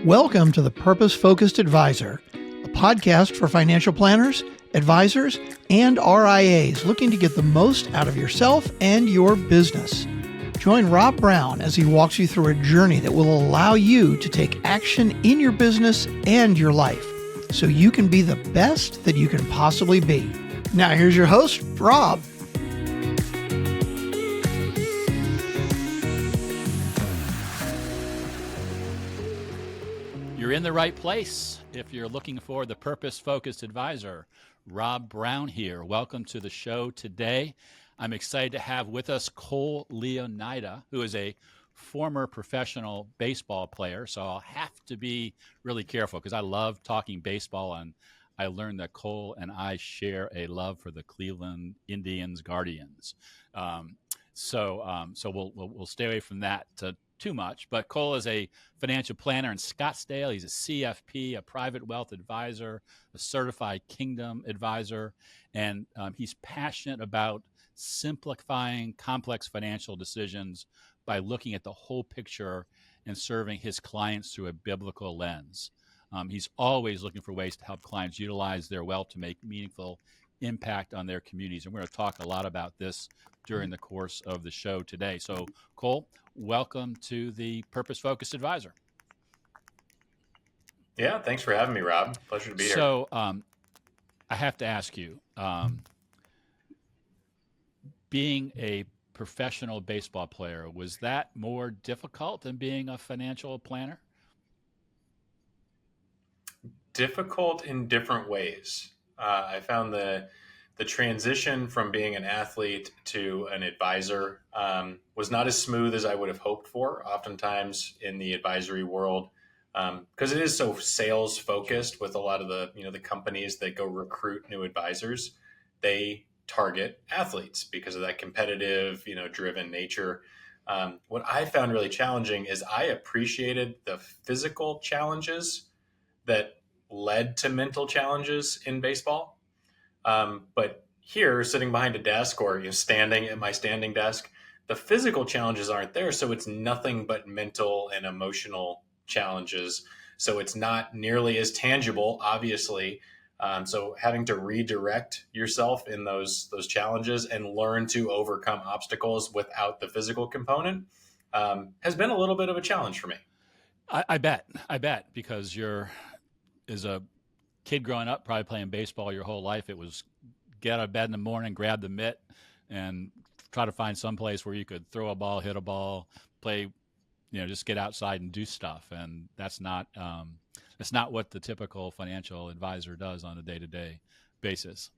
Welcome to the Purpose Focused Advisor, a podcast for financial planners, advisors, and RIAs looking to get the most out of yourself and your business. Join Rob Brown as he walks you through a journey that will allow you to take action in your business and your life so you can be the best that you can possibly be. Now here's your host, Rob. You're in the right place if you're looking for the purpose-focused advisor. Rob Brown here. Welcome to the show today. I'm excited to have with us Cole Leonida, who is a former professional baseball player. So I'll have to be really careful because I love talking baseball, and I learned that Cole and I share a love for the Cleveland Indians Guardians. So we'll stay away from that too much, but Cole is a financial planner in Scottsdale. He's a CFP, a private wealth advisor, a certified Kingdom advisor, and he's passionate about simplifying complex financial decisions by looking at the whole picture and serving his clients through a biblical lens. He's always looking for ways to help clients utilize their wealth to make meaningful impact on their communities. And we're going to talk a lot about this during the course of the show today. So, Cole, welcome to the Purpose Focused Advisor. Yeah, thanks for having me, Rob. Pleasure to be here. So, I have to ask you, being a professional baseball player, was that more difficult than being a financial planner? Difficult in different ways. I found the transition from being an athlete to an advisor was not as smooth as I would have hoped for. Oftentimes in the advisory world, because it is so sales focused with a lot of the companies that go recruit new advisors, they target athletes because of that competitive, driven nature. What I found really challenging is I appreciated the physical challenges that led to mental challenges in baseball. But here, sitting behind a desk or standing at my standing desk, the physical challenges aren't there. So it's nothing but mental and emotional challenges. So it's not nearly as tangible, obviously. So having to redirect yourself in those challenges and learn to overcome obstacles without the physical component has been a little bit of a challenge for me. I bet, because as a kid growing up, probably playing baseball your whole life, it was get out of bed in the morning, grab the mitt, and try to find some place where you could throw a ball, hit a ball, play, just get outside and do stuff. And that's not what the typical financial advisor does on a day-to-day basis.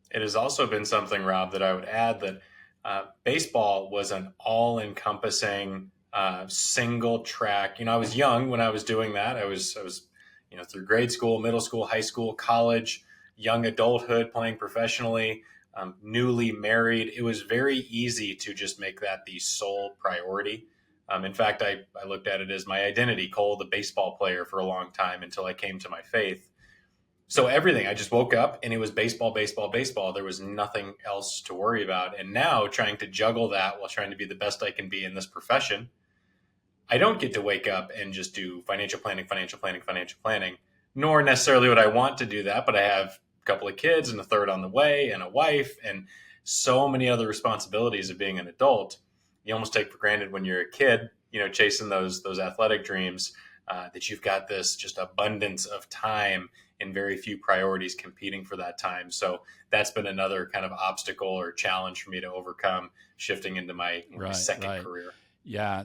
It has also been something, Rob, that I would add that baseball was an all-encompassing single track. I was young when I was doing that. I was through grade school, middle school, high school, college, young adulthood, playing professionally, newly married. It was very easy to just make that the sole priority. In fact, I looked at it as my identity, Cole, the baseball player, for a long time until I came to my faith. So everything, I just woke up and it was baseball, baseball, baseball. There was nothing else to worry about. And now trying to juggle that while trying to be the best I can be in this profession, I don't get to wake up and just do financial planning, nor necessarily would I want to do that. But I have a couple of kids and a third on the way and a wife and so many other responsibilities of being an adult. You almost take for granted when you're a kid, chasing those athletic dreams, that you've got this just abundance of time and very few priorities competing for that time. So that's been another kind of obstacle or challenge for me to overcome shifting into my second career. Yeah.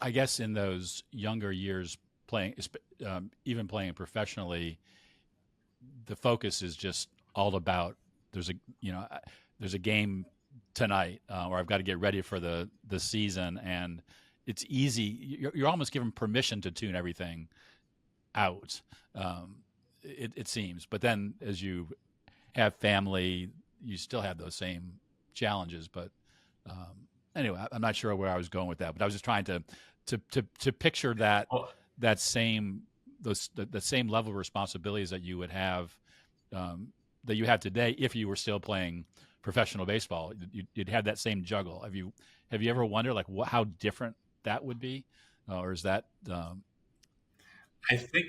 I guess in those younger years playing, even playing professionally, the focus is just all about there's a game tonight, or I've got to get ready for the season, and it's easy. You're almost given permission to tune everything out. It seems, but then as you have family, you still have those same challenges. But anyway, I'm not sure where I was going with that, but I was just trying to picture that same level of responsibilities that you would have that you have today if you were still playing professional baseball. You'd have that same juggle. Have you ever wondered how different that would be or is that I think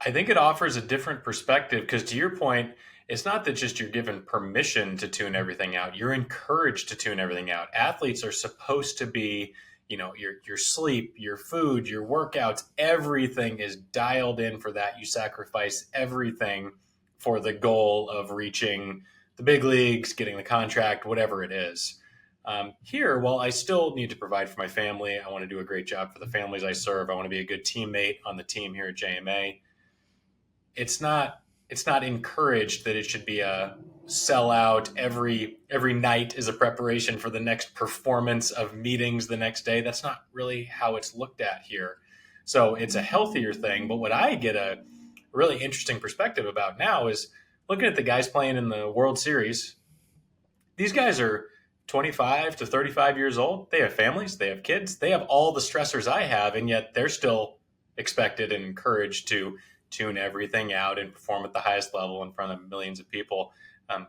I think it offers a different perspective because, to your point, it's not that just you're given permission to tune everything out. You're encouraged to tune everything out. Athletes are supposed to be, your sleep, your food, your workouts, everything is dialed in for that. You sacrifice everything for the goal of reaching the big leagues, getting the contract, whatever it is. Here, while I still need to provide for my family, I want to do a great job for the families I serve. I want to be a good teammate on the team here at JMA. It's not encouraged that it should be a sellout. Every night is a preparation for the next performance of meetings the next day. That's not really how it's looked at here. So it's a healthier thing. But what I get a really interesting perspective about now is looking at the guys playing in the World Series. These guys are 25 to 35 years old. They have families, they have kids, they have all the stressors I have, and yet they're still expected and encouraged to tune everything out and perform at the highest level in front of millions of people.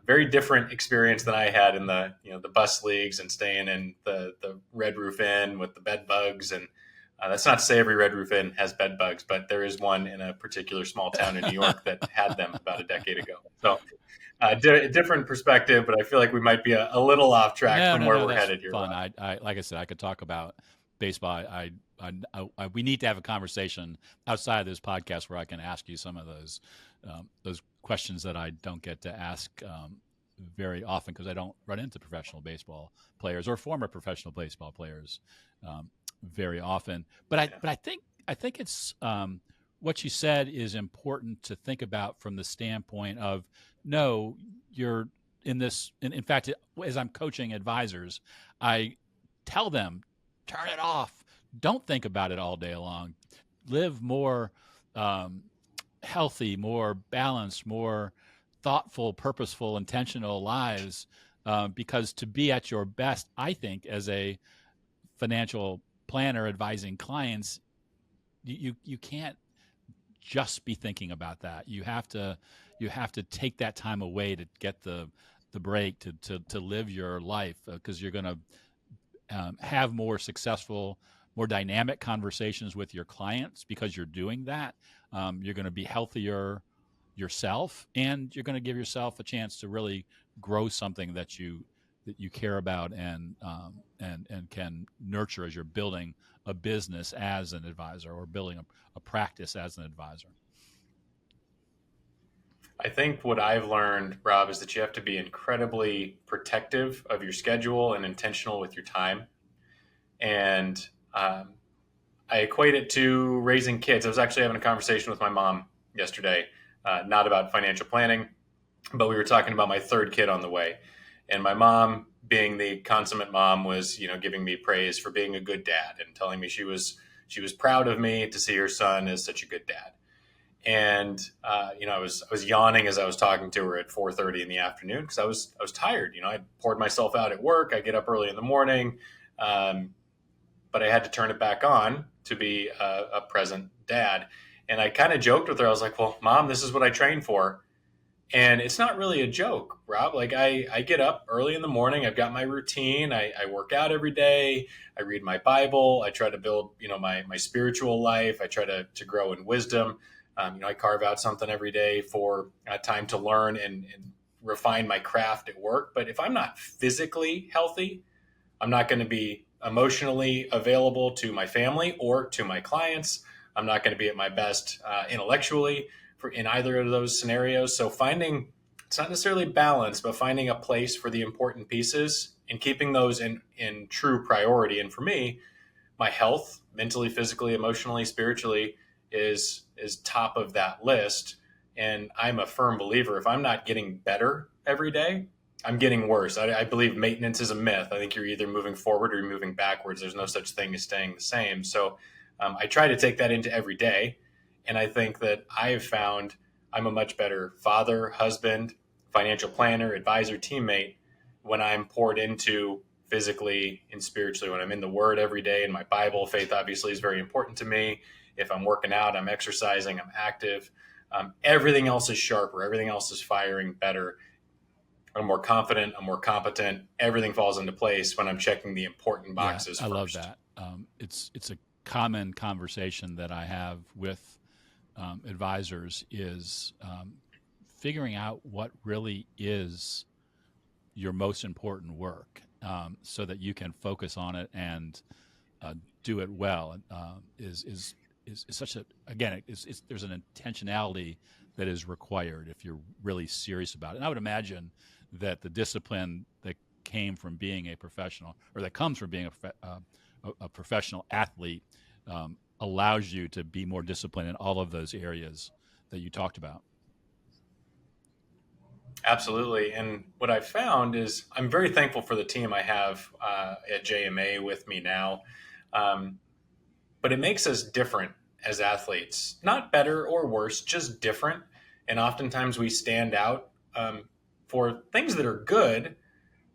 Very different experience than I had in the bus leagues and staying in the Red Roof Inn with the bed bugs. And that's not to say every Red Roof Inn has bed bugs, but there is one in a particular small town in New York that had them about a decade ago. So different perspective, but I feel like we might be a little off track from where we're that's headed here. fun. I like I said, I could talk about baseball. We need to have a conversation outside of this podcast where I can ask you some of those questions that I don't get to ask very often because I don't run into professional baseball players or former professional baseball players very often. But I think it's what you said is important to think about from the standpoint of no, you're in this. In fact, as I'm coaching advisors, I tell them, turn it off. Don't think about it all day long. Live more healthy, more balanced, more thoughtful, purposeful, intentional lives. Because to be at your best, I think, as a financial planner advising clients, you can't just be thinking about that. You have to take that time away to get the break to live your life because you're going to have more successful, more dynamic conversations with your clients because you're doing that. You're going to be healthier yourself, and you're going to give yourself a chance to really grow something that you care about and can nurture as you're building a business as an advisor or building a practice as an advisor. I think what I've learned, Rob, is that you have to be incredibly protective of your schedule and intentional with your time. And I equate it to raising kids. I was actually having a conversation with my mom yesterday, not about financial planning, but we were talking about my third kid on the way. And my mom, being the consummate mom, was, giving me praise for being a good dad and telling me she was proud of me to see her son as such a good dad. And I was yawning as I was talking to her at 4:30 in the afternoon because I was tired. I poured myself out at work. I get up early in the morning, but I had to turn it back on to be a present dad. And I kind of joked with her. I was like, "Well, Mom, this is what I train for." And it's not really a joke, Rob. Like I get up early in the morning. I've got my routine. I work out every day. I read my Bible. I try to build, my spiritual life. I try to grow in wisdom. I carve out something every day for time to learn and refine my craft at work. But if I'm not physically healthy, I'm not going to be emotionally available to my family or to my clients. I'm not going to be at my best intellectually in either of those scenarios. So it's not necessarily balance, but finding a place for the important pieces and keeping those in true priority. And for me, my health, mentally, physically, emotionally, spiritually, is top of that list. And I'm a firm believer, if I'm not getting better every day, I'm getting worse. I believe maintenance is a myth. I think you're either moving forward or you're moving backwards. There's no such thing as staying the same. So I try to take that into every day. And I think that I have found I'm a much better father, husband, financial planner, advisor, teammate when I'm poured into physically and spiritually, when I'm in the Word every day in my Bible. Faith obviously is very important to me. If I'm working out, I'm exercising, I'm active. Everything else is sharper. Everything else is firing better. I'm more confident. I'm more competent. Everything falls into place when I'm checking the important boxes. I love first. that. It's a common conversation that I have with advisors is figuring out what really is your most important work, so that you can focus on it and do it well. Is such a, again, there's an intentionality that is required if you're really serious about it. And I would imagine that the discipline that came from being a professional, or that comes from being a professional athlete, allows you to be more disciplined in all of those areas that you talked about. Absolutely. And what I've found is I'm very thankful for the team I have at JMA with me now. But it makes us different as athletes, not better or worse, just different. And oftentimes we stand out for things that are good,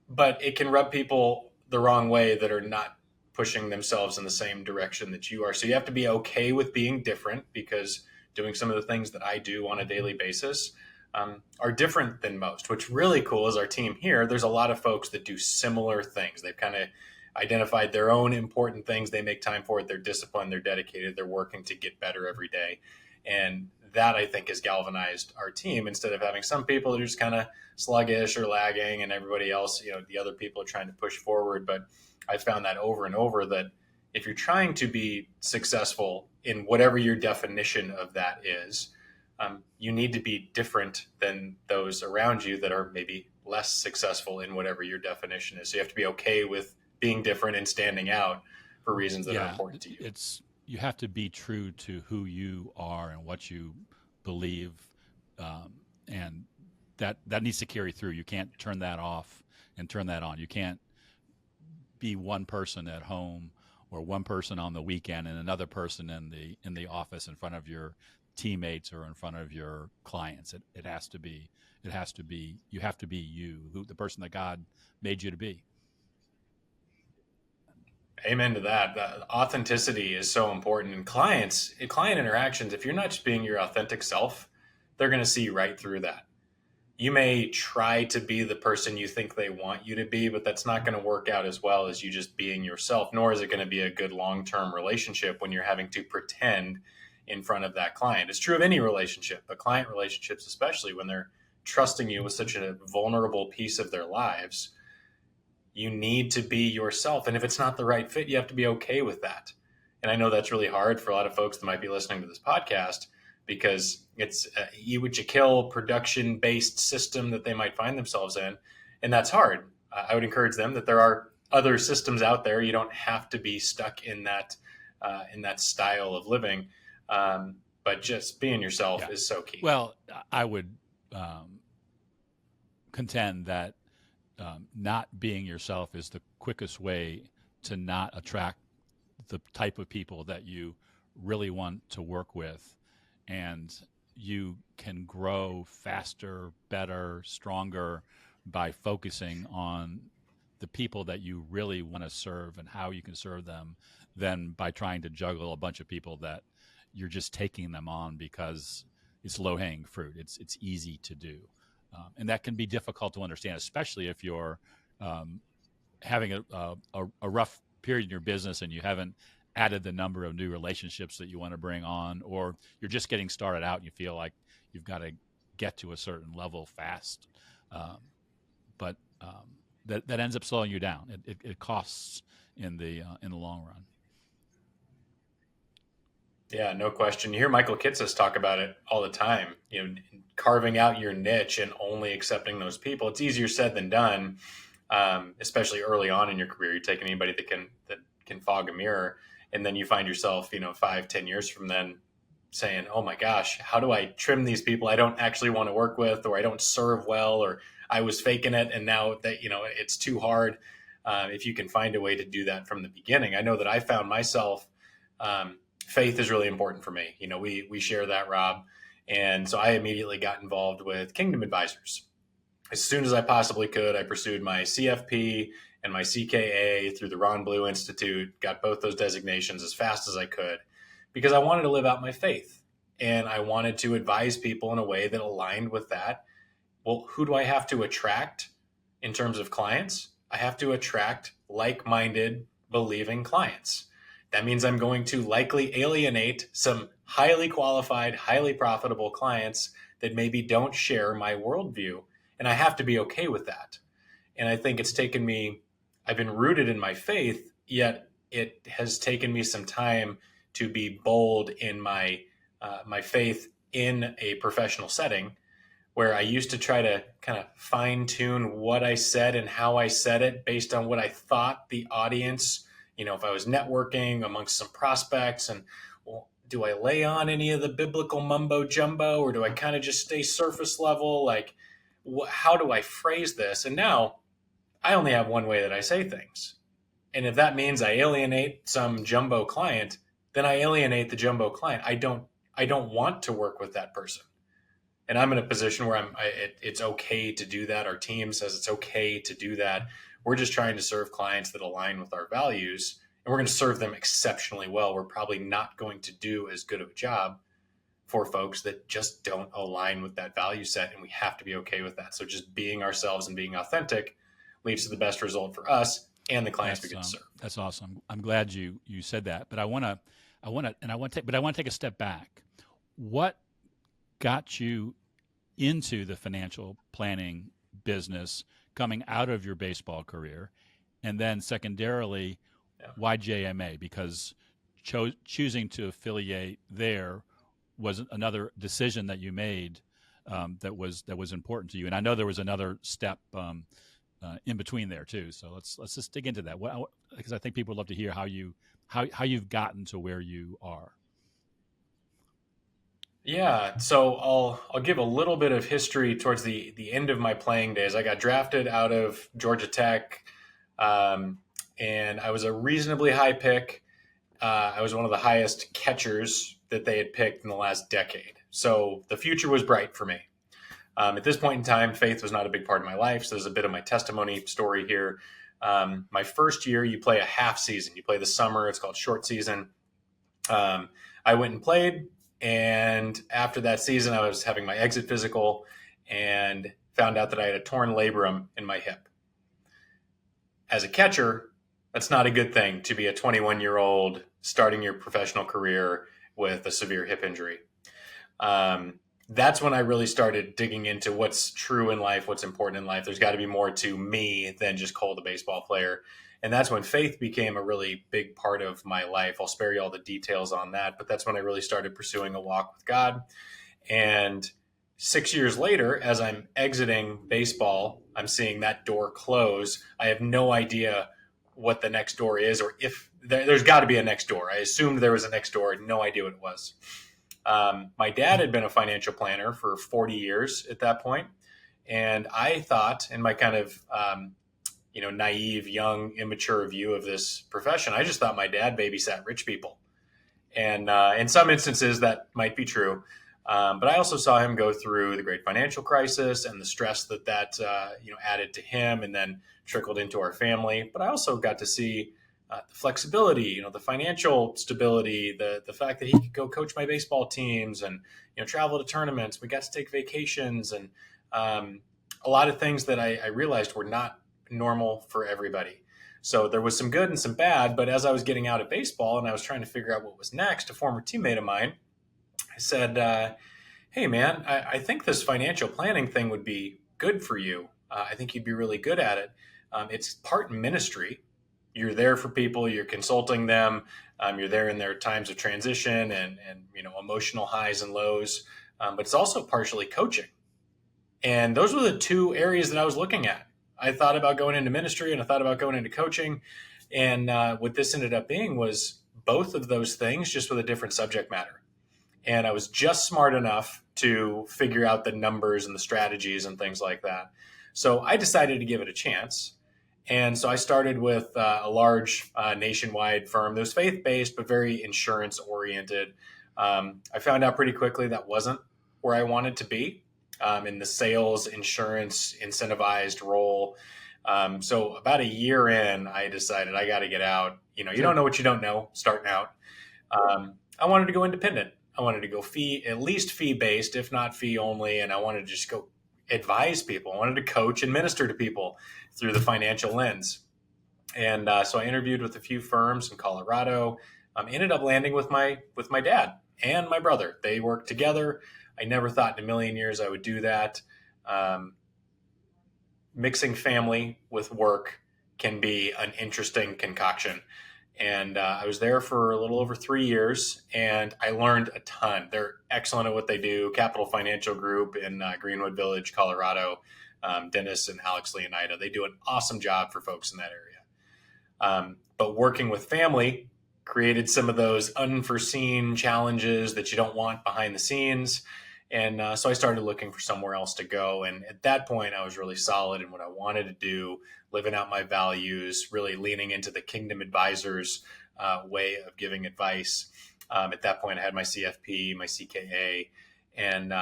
but it can rub people the wrong way that are not pushing themselves in the same direction that you are. So you have to be okay with being different, because doing some of the things that I do on a daily basis are different than most. What's really cool is our team here. There's a lot of folks that do similar things. They've kind of identified their own important things. They make time for it. They're disciplined. They're dedicated. They're working to get better every day. And that, I think, has galvanized our team, instead of having some people that are just kind of sluggish or lagging, and everybody else, the other people are trying to push forward. But I found that over and over, that if you're trying to be successful in whatever your definition of that is, you need to be different than those around you that are maybe less successful in whatever your definition is. So you have to be okay with being different and standing out for reasons that are important to you. You have to be true to who you are and what you believe, and that needs to carry through. You can't turn that off and turn that on. You can't be one person at home or one person on the weekend and another person in the office in front of your teammates or in front of your clients. It has to be you have to be you, the person that God made you to be. Amen to that. Authenticity is so important. And client interactions, if you're not just being your authentic self, they're going to see right through that. You may try to be the person you think they want you to be, but that's not going to work out as well as you just being yourself, nor is it going to be a good long-term relationship when you're having to pretend in front of that client. It's true of any relationship, but client relationships, especially when they're trusting you with such a vulnerable piece of their lives, you need to be yourself. And if it's not the right fit, you have to be okay with that. And I know that's really hard for a lot of folks that might be listening to this podcast, because it's a eat what you kill production-based system that they might find themselves in. And that's hard. I would encourage them that there are other systems out there. You don't have to be stuck in that style of living. But just being yourself is so key. Well, I would contend that not being yourself is the quickest way to not attract the type of people that you really want to work with. And you can grow faster, better, stronger by focusing on the people that you really want to serve and how you can serve them, than by trying to juggle a bunch of people that you're just taking them on because it's low-hanging fruit. It's easy to do. And that can be difficult to understand, especially if you're having a rough period in your business and you haven't added the number of new relationships that you want to bring on, or you're just getting started out and you feel like you've got to get to a certain level fast. But that ends up slowing you down. It costs in the long run. Yeah, no question. You hear Michael Kitces talk about it all the time, carving out your niche and only accepting those people. It's easier said than done, especially early on in your career. You take anybody that can fog a mirror, and then you find yourself, 5-10 years from then saying, oh my gosh, how do I trim these people I don't actually want to work with, or I don't serve well, or I was faking it and now that, it's too hard. If you can find a way to do that from the beginning. I know that I found myself, faith is really important for me. We share that, Rob. And so I immediately got involved with Kingdom Advisors. As soon as I possibly could, I pursued my CFP and my CKA through the Ron Blue Institute, got both those designations as fast as I could, because I wanted to live out my faith. And I wanted to advise people in a way that aligned with that. Well, who do I have to attract in terms of clients? I have to attract like-minded, believing clients. that means I'm going to likely alienate some highly qualified, highly profitable clients that maybe don't share my worldview. And I have to be okay with that. And I think it's taken me, I've been rooted in my faith, yet it has taken me some time to be bold in my faith in a professional setting, where I used to try to kind of fine tune what I said and how I said it based on what I thought the audience, if I was networking amongst some prospects, and well, do I lay on any of the biblical mumbo jumbo, or do I kind of just stay surface level? Like, how do I phrase this? And now I only have one way that I say things. And if that means I alienate some jumbo client, then I alienate the jumbo client. I don't want to work with that person. And I'm in a position where it's okay to do that. Our team says it's okay to do that. We're just trying to serve clients that align with our values, and we're going to serve them exceptionally well. We're probably not going to do as good of a job for folks that just don't align with that value set, and we have to be okay with that. So just being ourselves and being authentic leads to the best result for us and the clients we get to serve. That's awesome. I'm glad you said that, but I want to take a step back. What got you into the financial planning business coming out of your baseball career? And then secondarily, why JMA? Because choosing to affiliate there was another decision that you made that was important to you. And I know there was another step in between there too. So let's just dig into that. Because I think people would love to hear how you've gotten to where you are. Yeah, so I'll give a little bit of history towards the end of my playing days. I got drafted out of Georgia Tech, and I was a reasonably high pick. I was one of the highest catchers that they had picked in the last decade. So the future was bright for me. At this point in time, faith was not a big part of my life. So there's a bit of my testimony story here. My first year, you play a half season. You play the summer. It's called short season. I went and played. And after that season, I was having my exit physical and found out that I had a torn labrum in my hip. As a catcher, that's not a good thing to be a 21-year-old starting your professional career with a severe hip injury. That's when I really started digging into what's true in life, what's important in life. There's got to be more to me than just Cole, the baseball player. And that's when faith became a really big part of my life. I'll spare you all the details on that, but that's when I really started pursuing a walk with God. And 6 years later, as I'm exiting baseball, I'm seeing that door close. I have no idea what the next door is, or if there's got to be a next door. I assumed there was a next door. I had no idea what it was. My dad had been a financial planner for 40 years at that point. And I thought, in my kind of naive, young, immature view of this profession, I just thought my dad babysat rich people. And in some instances, that might be true. But I also saw him go through the great financial crisis and the stress that added to him and then trickled into our family. But I also got to see the flexibility, the financial stability, the fact that he could go coach my baseball teams and, travel to tournaments. We got to take vacations and a lot of things that I realized were not normal for everybody. So there was some good and some bad, but as I was getting out of baseball and I was trying to figure out what was next, a former teammate of mine, I said, hey man, I think this financial planning thing would be good for you. I think you'd be really good at it. It's part ministry. You're there for people, you're consulting them. You're there in their times of transition and emotional highs and lows. But it's also partially coaching. And those were the two areas that I was looking at. I thought about going into ministry and I thought about going into coaching. And what this ended up being was both of those things, just with a different subject matter. And I was just smart enough to figure out the numbers and the strategies and things like that. So I decided to give it a chance. And so I started with a large nationwide firm that was faith-based, but very insurance-oriented. I found out pretty quickly that wasn't where I wanted to be. In the sales, insurance, incentivized role. So about a year in, I decided I got to get out. You don't know what you don't know starting out. I wanted to go independent. I wanted to go at least fee-based, if not fee only. And I wanted to just go advise people. I wanted to coach and minister to people through the financial lens. And so I interviewed with a few firms in Colorado. ended up landing with my dad and my brother. They worked together. I never thought in a million years I would do that. Mixing family with work can be an interesting concoction. And I was there for a little over 3 years, and I learned a ton. They're excellent at what they do. Capital Financial Group in Greenwood Village, Colorado. Dennis and Alex Leonida. They do an awesome job for folks in that area. But working with family created some of those unforeseen challenges that you don't want behind the scenes. And so I started looking for somewhere else to go. And at that point, I was really solid in what I wanted to do, living out my values, really leaning into the Kingdom Advisors way of giving advice. At that point, I had my CFP, my CKA, and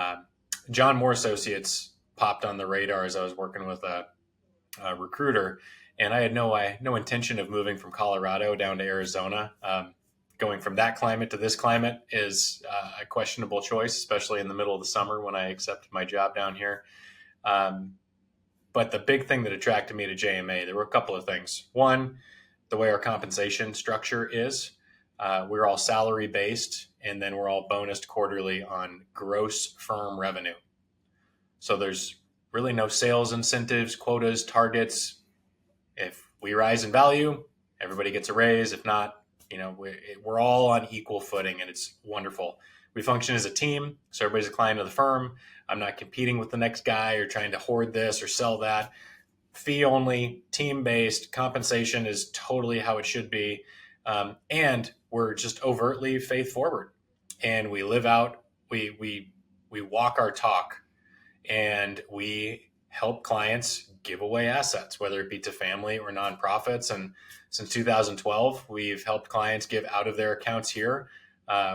John Moore Associates popped on the radar as I was working with a recruiter. And I had no intention of moving from Colorado down to Arizona. Going from that climate to this climate is a questionable choice, especially in the middle of the summer when I accepted my job down here. But the big thing that attracted me to JMA, there were a couple of things. One, the way our compensation structure is. We're all salary based, and then we're all bonused quarterly on gross firm revenue. So there's really no sales incentives, quotas, targets. If we rise in value, everybody gets a raise. If not, we're all on equal footing, and it's wonderful. We function as a team, so everybody's a client of the firm. I'm not competing with the next guy or trying to hoard this or sell that. Fee only, team-based, compensation is totally how it should be. And we're just overtly faith forward. And we live out, we walk our talk, and we help clients give away assets, whether it be to family or nonprofits. And since 2012, we've helped clients give out of their accounts here.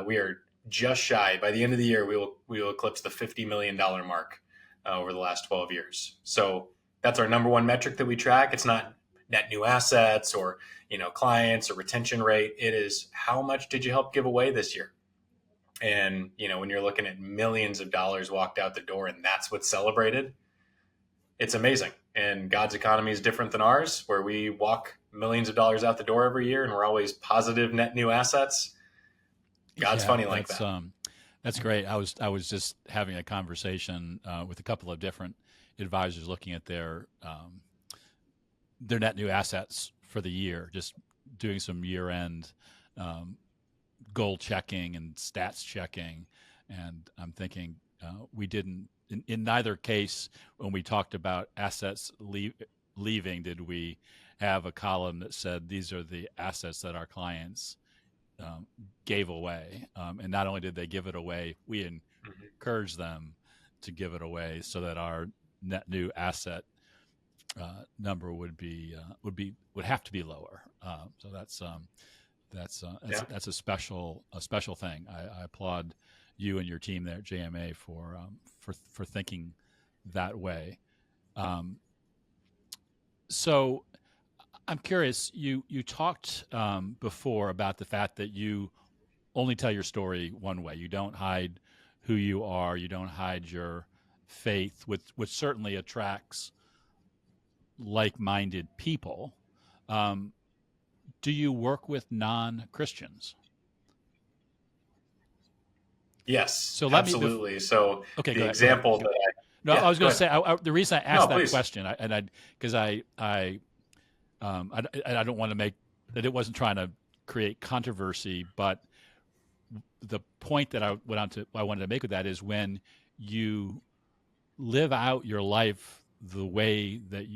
We are just shy. By the end of the year, we will eclipse the $50 million mark over the last 12 years. So that's our number one metric that we track. It's not net new assets or clients or retention rate. It is how much did you help give away this year? And when you're looking at millions of dollars walked out the door and that's what's celebrated, it's amazing. And God's economy is different than ours, where we walk millions of dollars out the door every year and we're always positive net new assets. God's funny like that. That's great. I was just having a conversation with a couple of different advisors looking at their net new assets for the year, just doing some year-end goal checking and stats checking. And I'm thinking we didn't, in neither case, when we talked about assets leaving, did we have a column that said these are the assets that our clients gave away. And not only did they give it away, we encouraged them to give it away so that our net new asset number would have to be lower. So that's a special thing. I applaud you and your team there at JMA for thinking that way. So I'm curious. You talked before about the fact that you only tell your story one way. You don't hide who you are. You don't hide your faith, which certainly attracts like-minded people. Do you work with non-Christians? Yes, so absolutely. So okay, the example that I was going to say the reason I asked that please. question, because I don't want to make that it wasn't trying to create controversy, but the point that I wanted to make with that is when you live out your life the way that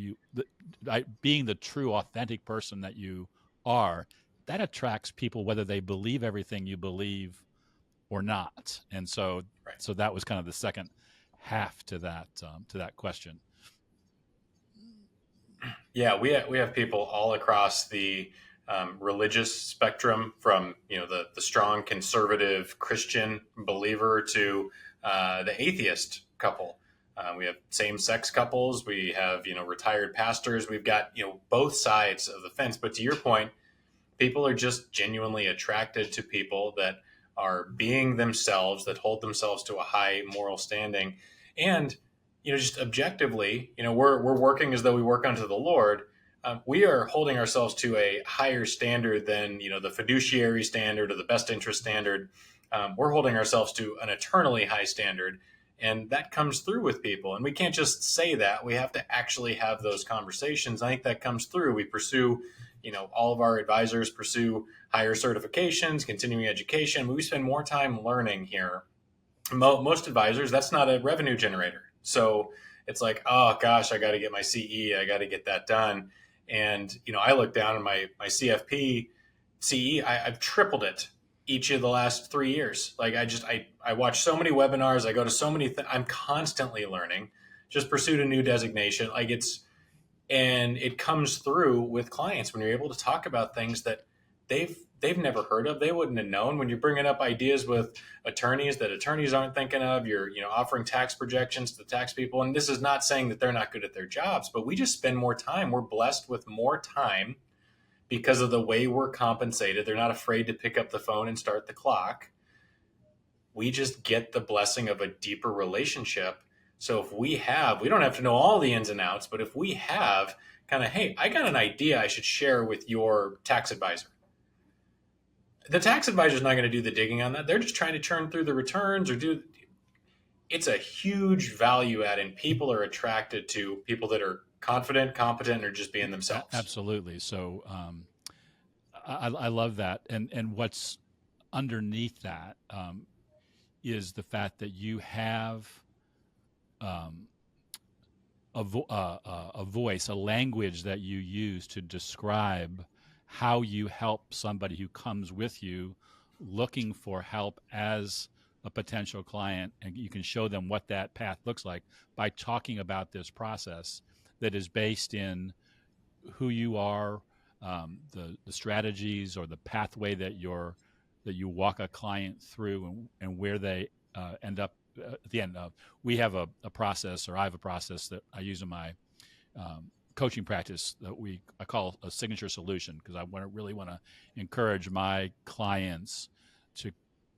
being the true, authentic person that you are, that attracts people whether they believe everything you believe or not. And so, So that was kind of the second half to that question. Yeah, we have people all across the religious spectrum, from the strong conservative Christian believer to the atheist couple. We have same-sex couples. We have retired pastors. We've got both sides of the fence. But to your point, people are just genuinely attracted to people that are being themselves, that hold themselves to a high moral standing, and just objectively, we're working as though we work unto the Lord, we are holding ourselves to a higher standard than the fiduciary standard or the best interest standard. We're holding ourselves to an eternally high standard, and that comes through with people. And we can't just say that; we have to actually have those conversations. I think that comes through. We pursue, all of our advisors pursue higher certifications, continuing education. We spend more time learning here. Most advisors, that's not a revenue generator. So it's like, oh gosh, I got to get my CE, I got to get that done. And I look down at my CFP CE, I've tripled it each of the last 3 years. Like I watch so many webinars, I go to so many I'm constantly learning. Just pursued a new designation. And it comes through with clients when you're able to talk about things that they've never heard of. They wouldn't have known. When you're bringing up ideas with attorneys that attorneys aren't thinking of, you're offering tax projections to the tax people. And this is not saying that they're not good at their jobs, but we just spend more time. We're blessed with more time because of the way we're compensated. They're not afraid to pick up the phone and start the clock. We just get the blessing of a deeper relationship. So if we don't have to know all the ins and outs, but if we have kind of, hey, I got an idea I should share with your tax advisor. The tax advisor is not going to do the digging on that. They're just trying to churn through the returns it's a huge value add, and people are attracted to people that are confident, competent, or just being themselves. Absolutely. So I love that. And what's underneath that is the fact that you have a voice, a language that you use to describe how you help somebody who comes with you looking for help as a potential client, and you can show them what that path looks like by talking about this process that is based in who you are, the strategies or the pathway that you walk a client through, and where they end up at the end. We have a process, or I have a process that I use in my coaching practice that I call a signature solution, because I really want to encourage my clients to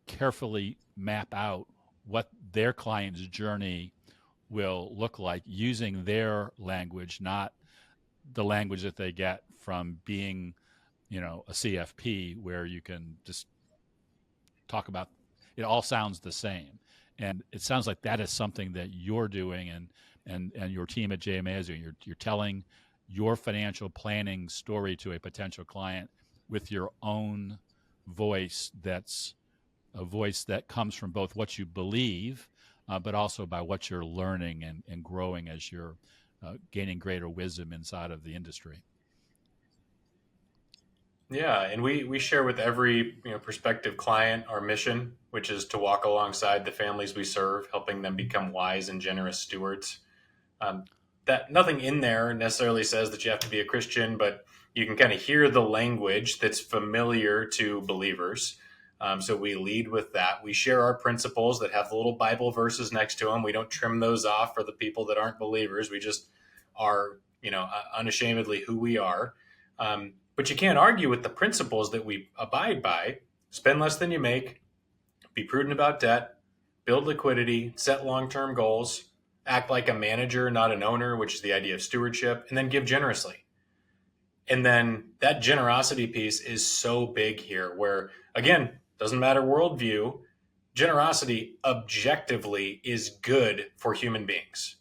carefully map out what their client's journey will look like using their language, not the language that they get from being, a CFP, where you can just talk about it. All sounds the same. And it sounds like that is something that you're doing, and your team at JMA is doing. You're telling your financial planning story to a potential client with your own voice. That's a voice that comes from both what you believe, but also by what you're learning and growing as you're gaining greater wisdom inside of the industry. Yeah, and we share with every prospective client our mission, which is to walk alongside the families we serve, helping them become wise and generous stewards. That nothing in there necessarily says that you have to be a Christian, but you can kind of hear the language that's familiar to believers. So we lead with that. We share our principles that have the little Bible verses next to them. We don't trim those off for the people that aren't believers. We just are, unashamedly who we are. But you can't argue with the principles that we abide by. Spend less than you make, be prudent about debt, build liquidity, set long-term goals, act like a manager, not an owner, which is the idea of stewardship, and then give generously. And then that generosity piece is so big here, where, again, doesn't matter worldview, generosity objectively is good for human beings.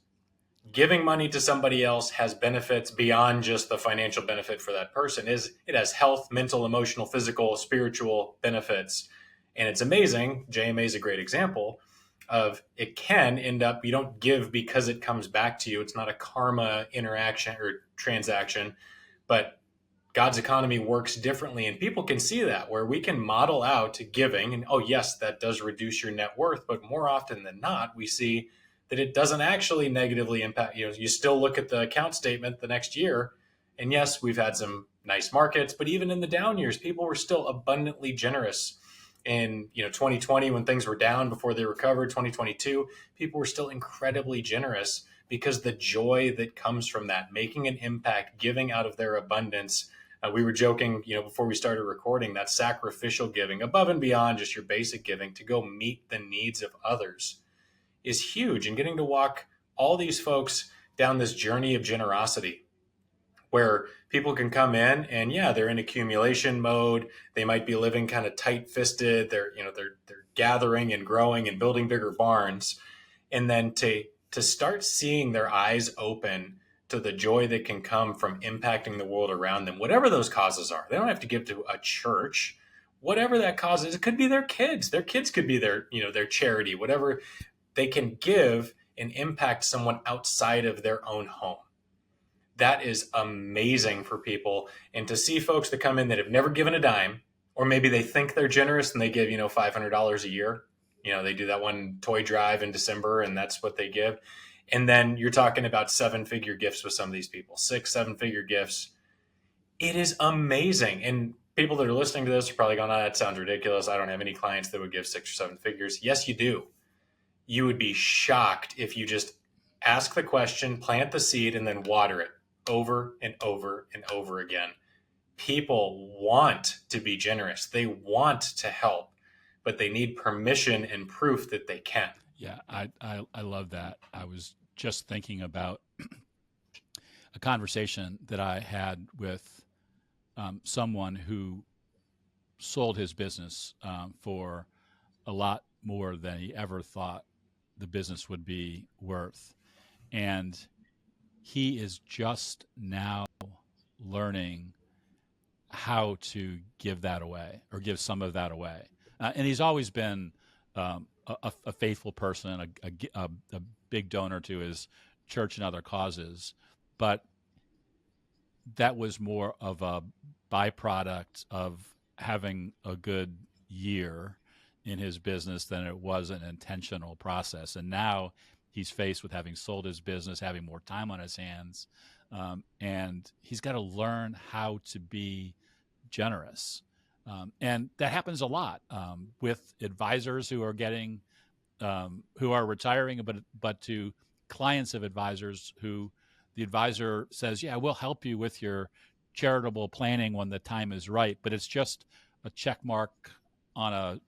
Giving money to somebody else has benefits beyond just the financial benefit for that person. It has health, mental, emotional, physical, spiritual benefits. And it's amazing. JMA is a great example of it can end up, you don't give because it comes back to you. It's not a karma interaction or transaction, but God's economy works differently. And people can see that, where we can model out giving. And, oh, yes, that does reduce your net worth. But more often than not, we see that it doesn't actually negatively impact you. You still look at the account statement the next year, and yes, we've had some nice markets, but even in the down years, people were still abundantly generous. In 2020, when things were down before they recovered, 2022, people were still incredibly generous, because the joy that comes from that, making an impact, giving out of their abundance. We were joking, before we started recording, that sacrificial giving above and beyond just your basic giving to go meet the needs of others is huge. And getting to walk all these folks down this journey of generosity, where people can come in and yeah, they're in accumulation mode. They might be living kind of tight-fisted. They're gathering and growing and building bigger barns. And then to start seeing their eyes open to the joy that can come from impacting the world around them, whatever those causes are. They don't have to give to a church, whatever that cause is. It could be their kids. Their kids could be their charity, whatever. They can give and impact someone outside of their own home. That is amazing for people. And to see folks that come in that have never given a dime, or maybe they think they're generous and they give, $500 a year. They do that one toy drive in December and that's what they give. And then you're talking about 7-figure gifts with some of these people, 6-7-figure gifts. It is amazing. And people that are listening to this are probably going, that sounds ridiculous. I don't have any clients that would give 6 or 7 figures. Yes, you do. You would be shocked if you just ask the question, plant the seed, and then water it over and over and over again. People want to be generous. They want to help, but they need permission and proof that they can. Yeah, I love that. I was just thinking about a conversation that I had with someone who sold his business for a lot more than he ever thought the business would be worth. And he is just now learning how to give that away or give some of that away. And he's always been a faithful person, a big donor to his church and other causes. But that was more of a byproduct of having a good year in his business than it was an intentional process. And now he's faced with having sold his business, having more time on his hands, and he's got to learn how to be generous. And that happens a lot with advisors who are who are retiring, but to clients of advisors who the advisor says, yeah, we'll help you with your charitable planning when the time is right, but it's just a check mark on a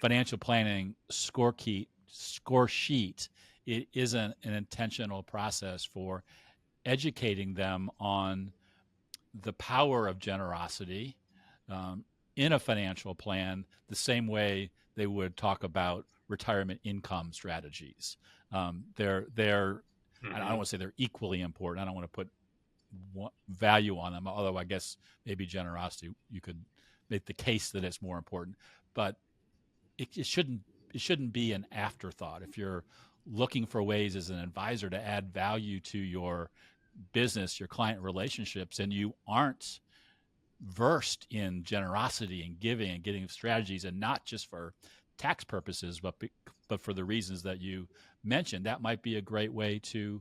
financial planning score sheet. It isn't an intentional process for educating them on the power of generosity in a financial plan, the same way they would talk about retirement income strategies. They're I don't want to say they're equally important. I don't want to put value on them, although I guess maybe generosity, you could make the case that it's more important. But it shouldn't be an afterthought. If you're looking for ways as an advisor to add value to your business, your client relationships, and you aren't versed in generosity and giving and getting strategies, and not just for tax purposes, but for the reasons that you mentioned, that might be a great way to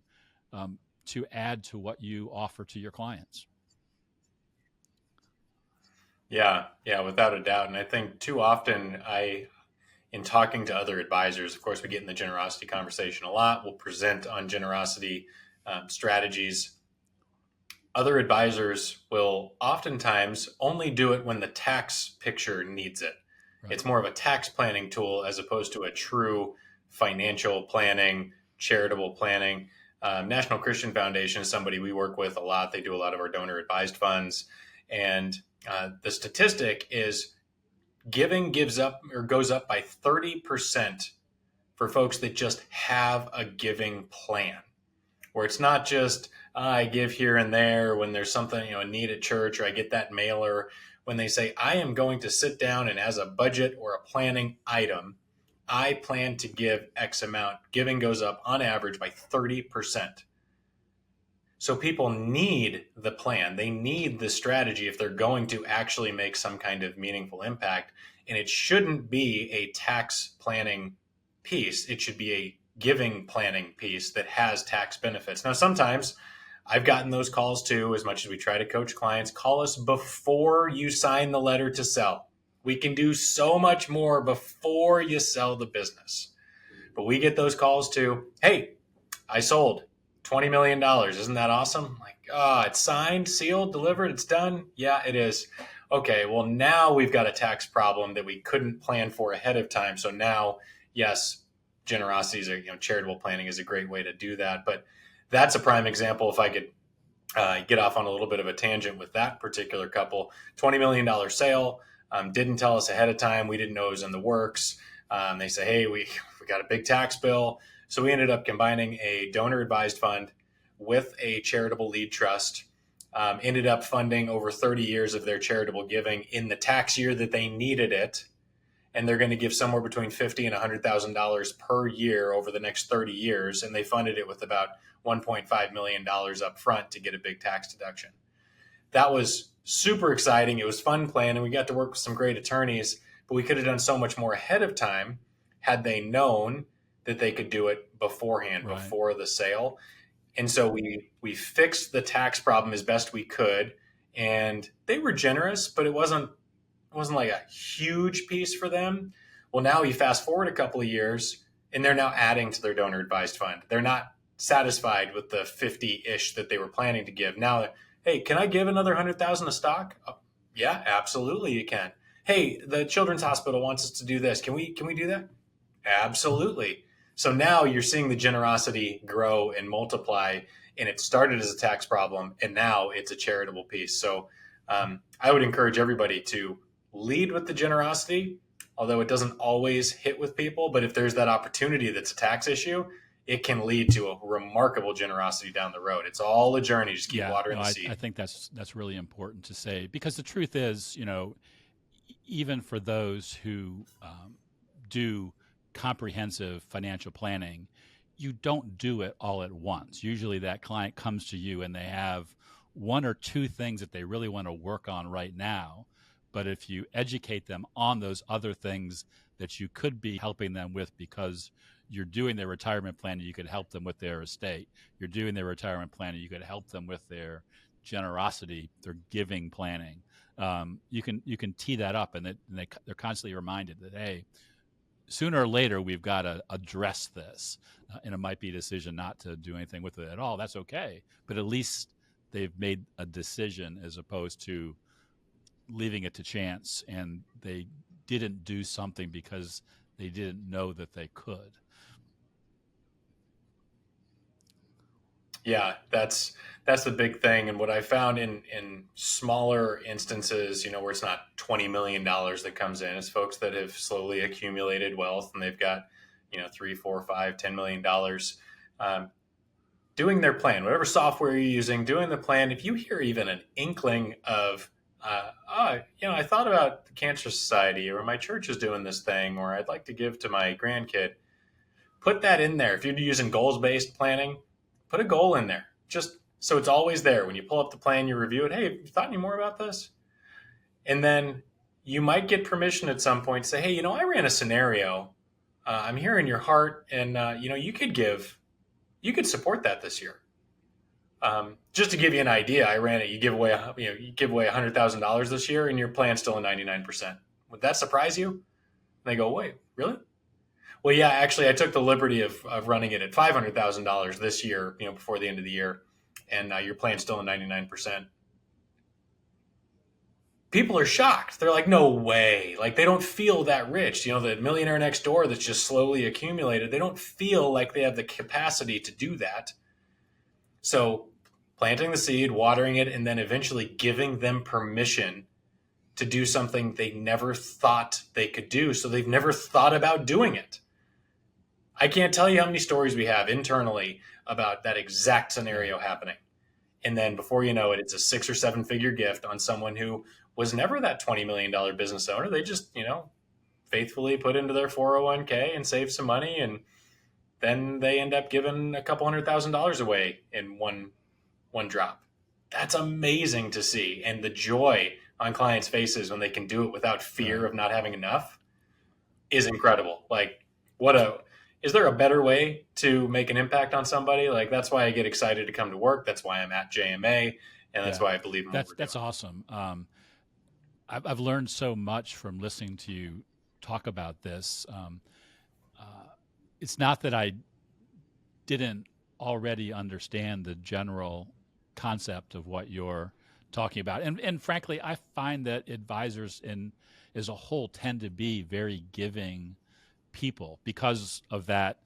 add to what you offer to your clients. Yeah, without a doubt. And I think too often in talking to other advisors, of course, we get in the generosity conversation a lot. We'll present on generosity strategies. Other advisors will oftentimes only do it when the tax picture needs it. Right. It's more of a tax planning tool as opposed to a true financial planning, charitable planning. National Christian Foundation is somebody we work with a lot. They do a lot of our donor advised funds. And the statistic is giving goes up by 30% for folks that just have a giving plan, where it's not just I give here and there when there's something, a need at church, or I get that mailer. When they say, I am going to sit down and as a budget or a planning item, I plan to give X amount. Giving goes up on average by 30%. So people need the plan. They need the strategy if they're going to actually make some kind of meaningful impact. And it shouldn't be a tax planning piece. It should be a giving planning piece that has tax benefits. Now, sometimes I've gotten those calls too, as much as we try to coach clients. Call us before you sign the letter to sell. We can do so much more before you sell the business. But we get those calls too. Hey, I sold $20 million. Isn't that awesome? Like, it's signed, sealed, delivered, it's done. Yeah, it is. Okay, well, now we've got a tax problem that we couldn't plan for ahead of time. So now, yes, generosity is charitable planning is a great way to do that. But that's a prime example. If I could get off on a little bit of a tangent with that particular couple. $20 million sale. Didn't tell us ahead of time. We didn't know it was in the works. They say, hey, we got a big tax bill. So we ended up combining a donor advised fund with a charitable lead trust. Ended up funding over 30 years of their charitable giving in the tax year that they needed it. And they're going to give somewhere between $50,000 and $100,000 per year over the next 30 years. And they funded it with about $1.5 million up front to get a big tax deduction. That was super exciting. It was fun planning. We got to work with some great attorneys, but we could have done so much more ahead of time had they known that they could do it beforehand, Right. before the sale. And so we fixed the tax problem as best we could. And they were generous, but it wasn't like a huge piece for them. Well, now you fast forward a couple of years and they're now adding to their donor advised fund. They're not satisfied with the 50-ish that they were planning to give. Now, hey, can I give another 100,000 of stock? Yeah, absolutely you can. Hey, the Children's Hospital wants us to do this. Can we do that? Absolutely. So now you're seeing the generosity grow and multiply, and it started as a tax problem and now it's a charitable piece. So I would encourage everybody to lead with the generosity, although it doesn't always hit with people. But if there's that opportunity that's a tax issue, it can lead to a remarkable generosity down the road. It's all a journey. Just keep watering the seed. I think that's really important to say, because the truth is, even for those who do comprehensive financial planning, you don't do it all at once. Usually that client comes to you and they have one or two things that they really want to work on right now. But if you educate them on those other things that you could be helping them with, because you're doing their retirement plan and you could help them with their estate, you're doing their retirement plan and you could help them with their generosity, their giving planning. You can tee that up, and they're constantly reminded that, hey, sooner or later we've got to address this, and it might be a decision not to do anything with it at all. That's okay, but at least they've made a decision as opposed to leaving it to chance, and they didn't do something because they didn't know that they could. Yeah, that's the big thing. And what I found in smaller instances, where it's not $20 million that comes in, is folks that have slowly accumulated wealth and they've got, $3, $4, $5, $10 million, doing their plan, whatever software you're using, doing the plan. If you hear even an inkling of, I thought about the Cancer Society, or my church is doing this thing, or I'd like to give to my grandkid, put that in there. If you're using goals-based planning, put a goal in there, just so it's always there. When you pull up the plan, you review it. Hey, have you thought any more about this? And then you might get permission at some point to say, hey, I ran a scenario. I'm hearing your heart, and you could support that this year. Just to give you an idea, I ran it. You give away $100,000 this year, and your plan's still at 99%. Would that surprise you? And they go, wait, really? Well, yeah, actually, I took the liberty of running it at $500,000 this year, before the end of the year, and your plan's still at 99%. People are shocked. They're like, no way. Like, they don't feel that rich. The millionaire next door that's just slowly accumulated, they don't feel like they have the capacity to do that. So planting the seed, watering it, and then eventually giving them permission to do something they never thought they could do. So they've never thought about doing it. I can't tell you how many stories we have internally about that exact scenario happening. And then before you know it, it's a 6 or 7 figure gift on someone who was never that $20 million business owner. They just, faithfully put into their 401k and save some money. And then they end up giving a couple $100,000 away in one drop. That's amazing to see. And the joy on clients' faces when they can do it without fear of not having enough is incredible. Like, is there a better way to make an impact on somebody? Like, that's why I get excited to come to work. That's why I'm at JMA. And that's why I believe in what we're doing. That's awesome. I've learned so much from listening to you talk about this. It's not that I didn't already understand the general concept of what you're talking about. And frankly, I find that advisors as a whole tend to be very giving people because of that,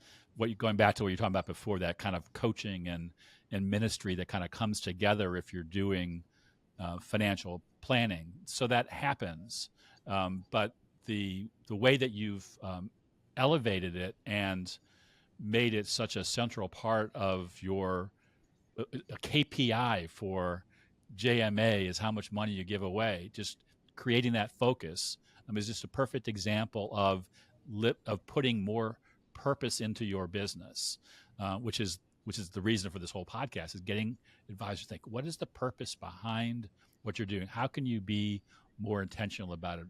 going back to what you're talking about before, that kind of coaching and and ministry that kind of comes together if you're doing financial planning. So that happens. But the way that you've elevated it and made it such a central part of your a KPI for JMA is how much money you give away. Just creating that focus is just a perfect example of putting more purpose into your business, which is the reason for this whole podcast, is getting advisors to think, what is the purpose behind what you're doing? How can you be more intentional about it?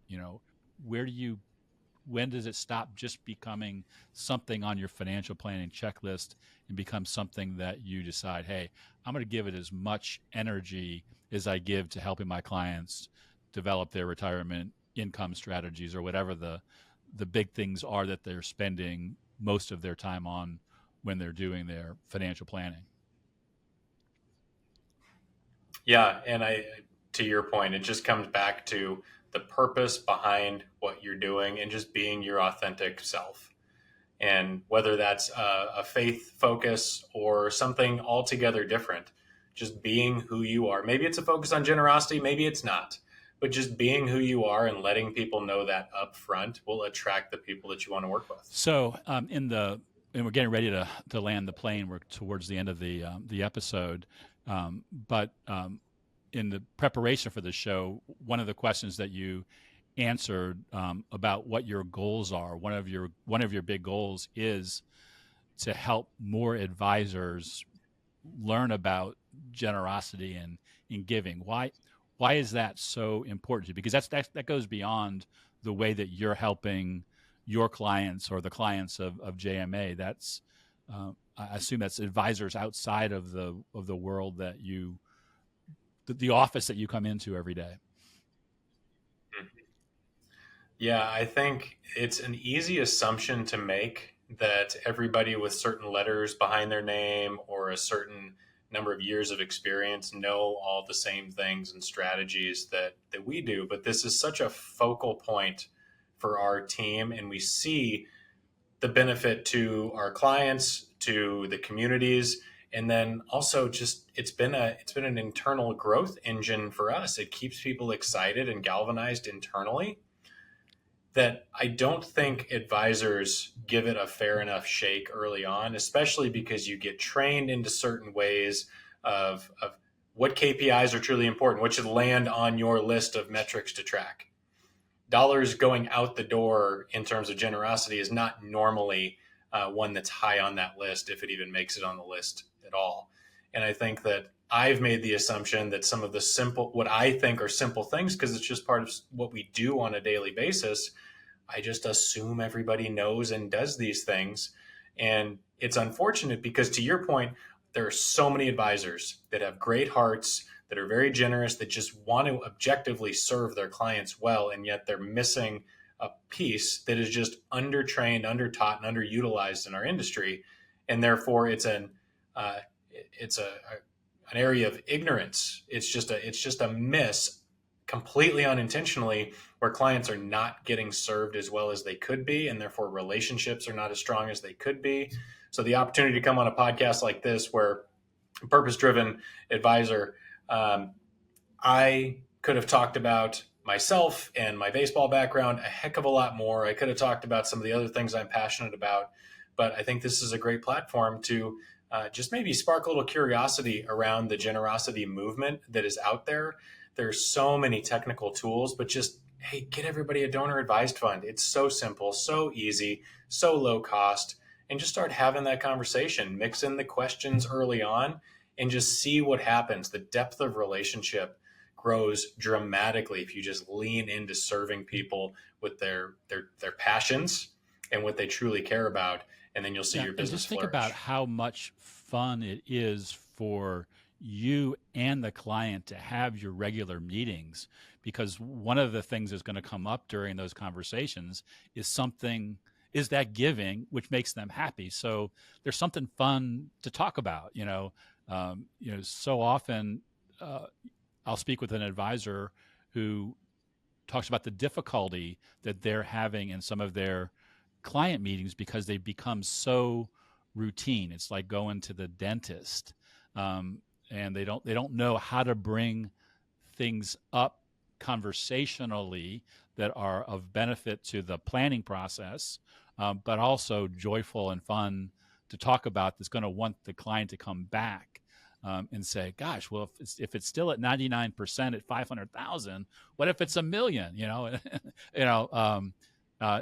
When does it stop just becoming something on your financial planning checklist and become something that you decide, hey, I'm going to give it as much energy as I give to helping my clients develop their retirement income strategies, or whatever the big things are that they're spending most of their time on when they're doing their financial planning. Yeah, and to your point, it just comes back to the purpose behind what you're doing and just being your authentic self. And whether that's a faith focus or something altogether different, just being who you are. Maybe it's a focus on generosity, maybe it's not, but just being who you are and letting people know that up front will attract the people that you want to work with. So and we're getting ready to land the plane. We're towards the end of the episode, but in the preparation for the show, one of the questions that you answered about what your goals are, one of your big goals is to help more advisors learn about generosity and in giving. Why is that so important to you? Because that goes beyond the way that you're helping your clients or the clients of JMA. That's I assume that's advisors outside of the world that the office that you come into every day. Yeah, I think it's an easy assumption to make that everybody with certain letters behind their name or a certain number of years of experience know all the same things and strategies that we do. But this is such a focal point for our team, and we see the benefit to our clients, to the communities, and then also just it's been an internal growth engine for us. It keeps people excited and galvanized internally, that I don't think advisors give it a fair enough shake early on, especially because you get trained into certain ways of what KPIs are truly important, what should land on your list of metrics to track. Dollars going out the door in terms of generosity is not normally one that's high on that list, if it even makes it on the list at all. And I think that I've made the assumption that some of the what I think are simple things, because it's just part of what we do on a daily basis, I just assume everybody knows and does these things. And it's unfortunate because, to your point, there are so many advisors that have great hearts, that are very generous, that just want to objectively serve their clients well, and yet they're missing a piece that is just undertrained, undertaught, and underutilized in our industry, and therefore it's an area of ignorance. It's just a miss, completely unintentionally, where clients are not getting served as well as they could be, and therefore relationships are not as strong as they could be. So the opportunity to come on a podcast like this, where a purpose-driven advisor, I could have talked about myself and my baseball background a heck of a lot more. I could have talked about some of the other things I'm passionate about, but I think this is a great platform to just maybe spark a little curiosity around the generosity movement that is out there. There's so many technical tools, but just, hey, get everybody a donor advised fund. It's so simple, so easy, so low cost, and just start having that conversation. Mix in the questions early on and just see what happens. The depth of relationship grows dramatically if you just lean into serving people with their passions and what they truly care about, and then you'll see your business just think flourish. about how much fun it is for you and the client to have your regular meetings, because one of the things that's going to come up during those conversations is that giving, which makes them happy. So there's something fun to talk about. So often I'll speak with an advisor who talks about the difficulty that they're having in some of their client meetings because they've become so routine. It's like going to the dentist. and they don't know how to bring things up conversationally that are of benefit to the planning process, but also joyful and fun to talk about. That's going to want the client to come back and say, "Gosh, well, if it's still at 99% at 500,000, what if it's a million?"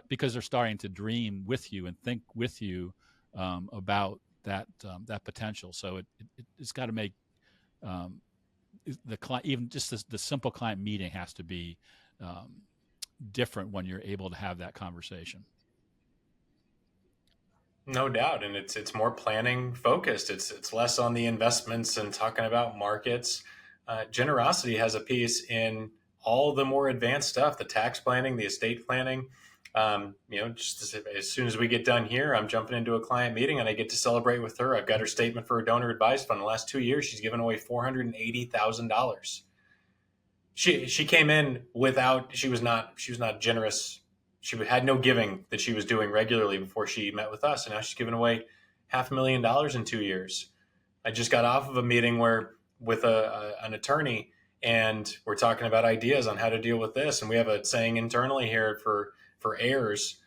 Because they're starting to dream with you and think with you about that potential. So it's got to make um, the client, even just the simple client meeting, has to be um, different when you're able to have that conversation. No doubt, and it's more planning focused. It's less on the investments and talking about markets. Generosity has a piece in all the more advanced stuff, the tax planning, the estate planning. Just as soon as we get done here, I'm jumping into a client meeting and I get to celebrate with her. I've got her statement for a donor advised fund. The last 2 years, she's given away $480,000. She came in without, she was not generous. She had no giving that she was doing regularly before she met with us, and now she's given away $500,000 in 2 years. I just got off of a meeting where with an attorney, and we're talking about ideas on how to deal with this. And we have a saying internally here for heirs: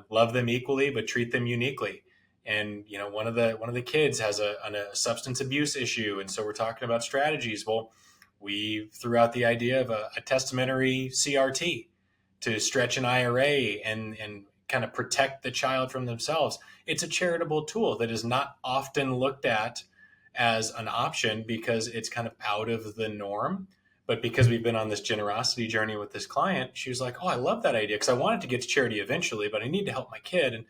love them equally, but treat them uniquely. And one of the kids has a substance abuse issue, and so we're talking about strategies. Well, we threw out the idea of a testamentary CRT to stretch an IRA and kind of protect the child from themselves. It's a charitable tool that is not often looked at as an option because it's kind of out of the norm. But because we've been on this generosity journey with this client, she was like, "Oh, I love that idea because I wanted to get to charity eventually, but I need to help my kid." And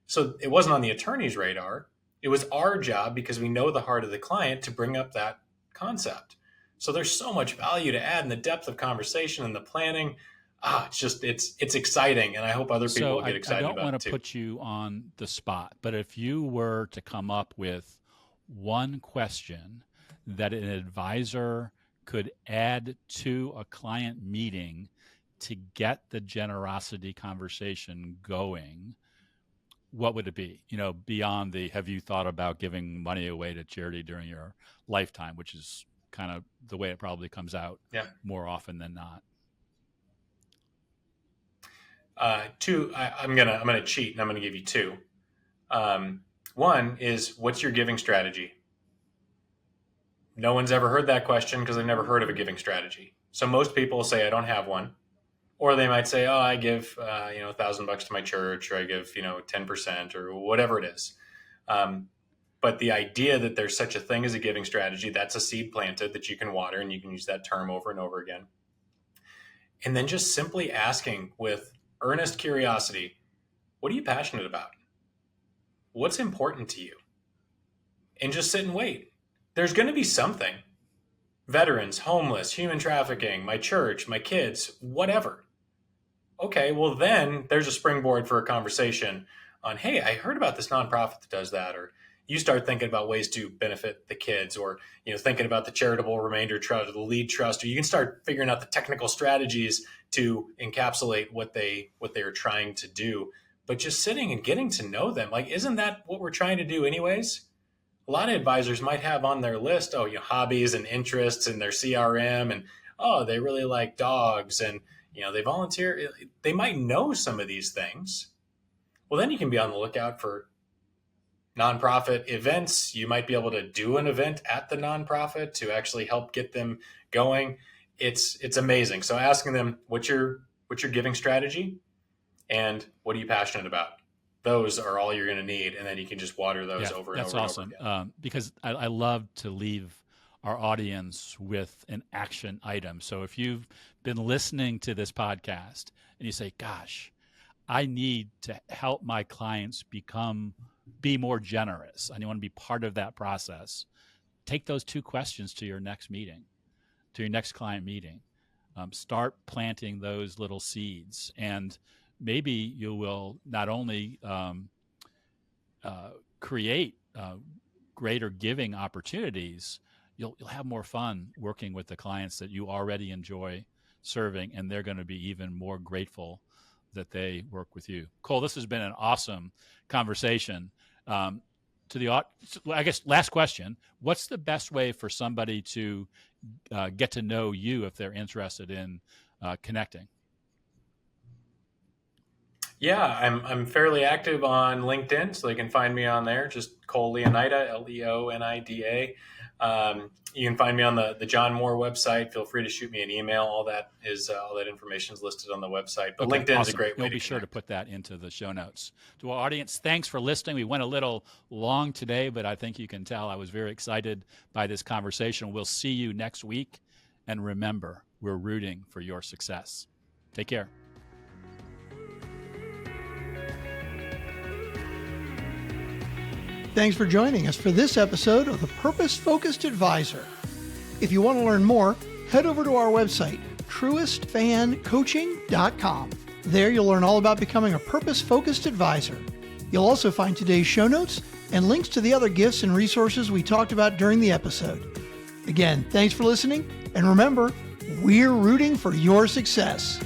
so it wasn't on the attorney's radar. It was our job, because we know the heart of the client, to bring up that concept. So there's so much value to add in the depth of conversation and the planning. It's exciting, and I hope other people So will get I excited don't about want it to too. put you on the spot, but if you were to come up with one question that an advisor could add to a client meeting to get the generosity conversation going, what would it be? Beyond the "have you thought about giving money away to charity during your lifetime," which is kind of the way it probably comes out Yeah. more often than not. Two. I'm gonna cheat, and I'm gonna give you two. One is, what's your giving strategy? No one's ever heard that question because they've never heard of a giving strategy. So most people say, "I don't have one." Or they might say, "Oh, I give $1,000 to my church, or I give 10%, or whatever it is." Um, but the idea that there's such a thing as a giving strategy, that's a seed planted that you can water, and you can use that term over and over again. And then just simply asking with earnest curiosity, what are you passionate about? What's important to you? And just sit and wait. There's going to be something: veterans, homeless, human trafficking, my church, my kids, whatever. Okay, well, then there's a springboard for a conversation on, "Hey, I heard about this nonprofit that does that." Or you start thinking about ways to benefit the kids, or thinking about the charitable remainder trust or the lead trust, or you can start figuring out the technical strategies to encapsulate what they are trying to do. But just sitting and getting to know them, like, isn't that what we're trying to do anyways? A lot of advisors might have on their list, hobbies and interests in their CRM, and oh, they really like dogs, and they volunteer. They might know some of these things. Well, then you can be on the lookout for nonprofit events. You might be able to do an event at the nonprofit to actually help get them going. It's amazing. So asking them, what's your giving strategy, and what are you passionate about? Those are all you're going to need, and then you can just water those Yeah, over and that's over and over awesome. again. Because I love to leave our audience with an action item. So if you've been listening to this podcast and you say, "Gosh, I need to help my clients be more generous. I want to be part of that process." Take those two questions to your next meeting, to your next client meeting. Start planting those little seeds, and maybe you will not only create greater giving opportunities, you'll have more fun working with the clients that you already enjoy serving, and they're going to be even more grateful that they work with you. Cole, this has been an awesome conversation. Um, to the, I guess, last question, what's the best way for somebody to get to know you if they're interested in connecting? Yeah, I'm fairly active on LinkedIn, so they can find me on there. Just Cole Leonida, Leonida. You can find me on the John Moore website. Feel free to shoot me an email. All that information is listed on the website. But Okay, LinkedIn is awesome. a great way We'll to be sure to connect. put that into the show notes. To our audience, thanks for listening. We went a little long today, but I think you can tell I was very excited by this conversation. We'll see you next week. And remember, we're rooting for your success. Take care. Thanks for joining us for this episode of The Purpose Focused Advisor. If you want to learn more, head over to our website, truestfancoaching.com. There you'll learn all about becoming a purpose-focused advisor. You'll also find today's show notes and links to the other gifts and resources we talked about during the episode. Again, thanks for listening, and remember, we're rooting for your success.